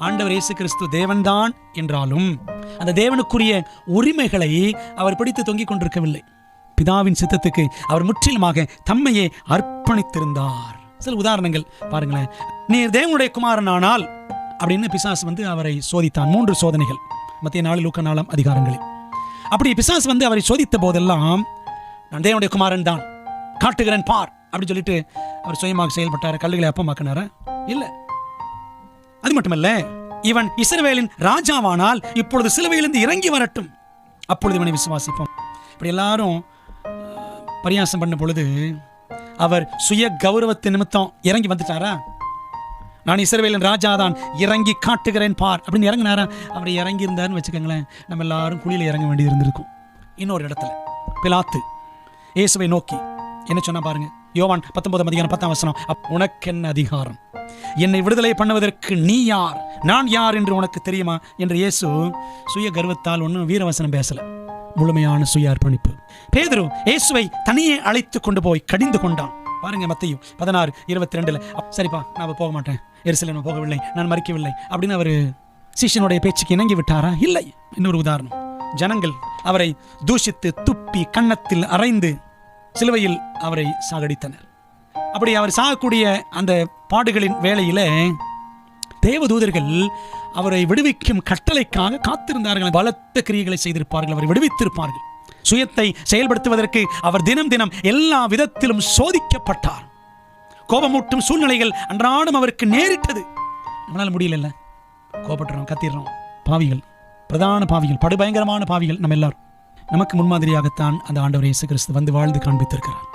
ஆண்டவர் இயேசு கிறிஸ்து தேவன்தான் என்றாலும் அந்த தேவனுக்குரிய உரிமைகளை அவர் பிடித்து தொங்கிக் கொண்டிருக்கவில்லை. பிதாவின் சித்தத்துக்கு அவர் முற்றிலுமாக தம்மையே அர்ப்பணித்திருந்தார். சில உதாரணங்கள் பாருங்களேன். நீர் தேவனுடைய குமாரனானால் அப்படின்னு பிசாசு அவரை சோதித்தான். 3 சோதனைகள் மத்திய 4 லூக்கா 4 அதிகாரங்களில். அப்படி பிசாசு அவரை சோதித்த போதெல்லாம் நான் தேவனுடைய குமாரன் தான், காட்டுகிறேன் பார் அப்படின்னு சொல்லிட்டு அவர் சுயமாக செயல்பட்டார். கல்லுகளை அப்பமாக்கினார இல்ல. அது மட்டுமல்ல, இவன் இஸ்ரவேலின் ராஜாவானால் இப்பொழுது சிலுவையிலிருந்து இறங்கி வரட்டும், அப்பொழுது இவனை விசுவாசிப்போம். இப்படி எல்லாரும் பரியாசம் பண்ண பொழுது அவர் சுய கௌரவத்தின் நிமித்தம் இறங்கி வந்துட்டாரா? நான் இஸ்ரவேலின் ராஜா தான், இறங்கி காட்டுகிறேன் பார் அப்படின்னு இறங்கினாரா? அவர் இறங்கி இருந்தாருன்னு வச்சுக்கோங்களேன், நம்ம எல்லாரும் குழியில் இறங்க வேண்டியது இருந்திருக்கும். இன்னொரு இடத்துல பிலாத்து இயேசுவை நோக்கி என்ன சொன்னா பாருங்க. யோவான் 19 அதிகாரம் 10 உனக்கு என்ன அதிகாரம்? என்னை விடுதலை பண்ணுவதற்கு நீ யார்? நான் யார் என்று உனக்கு தெரியுமா என்று இயேசு சுய கர்வத்தால் ஒன்றும் வீரவசனம் பேசல. முழுமையான சுய அர்ப்பணிப்பு. பேதுரு இயேசுவை தனியே அழைத்து கொண்டு போய் கடிந்து கொண்டான். பாருங்க மத்தேயு 16:22. சரிப்பா, நான் போக மாட்டேன், எருசலேம் போகவில்லை, நான் மறிக்கவில்லை அப்படின்னு அவர் சீஷனுடைய பேச்சுக்கு இணங்கி விட்டாரா? இல்லை. இன்னொரு உதாரணம், ஜனங்கள் அவரை தூஷித்து துப்பி கன்னத்தில் அறைந்து சிலுவையில் அவரை சாகடித்தனர். அப்படி அவர் சாகக்கூடிய அந்த பாடுகளின் வேளையில தேவதூதர்கள் அவரை விடுவிக்கும் கட்டளைக்காக காத்திருந்தார்கள். பலத்த கிரியைகளை செய்திருப்பார்கள், அவரை விடுவித்திருப்பார்கள். சுயத்தை செயல்படுத்துவதற்கு அவர் தினம் தினம் எல்லா விதத்திலும் சோதிக்கப்பட்டார். கோபமூட்டும் சூழ்நிலைகள் அன்றாடம் அவருக்கு நேரிட்டது. நம்மளால முடியல, கோபப்படுறோம், கத்திடுறோம். பாவிகள், பிரதான பாவிகள், படுபயங்கரமான பாவிகள் நம்ம எல்லாரும். நமக்கு முன்மாதிரியாகத்தான் அந்த ஆண்டவர் இயேசு கிறிஸ்து வாழ்ந்து காண்பித்திருக்கிறார்.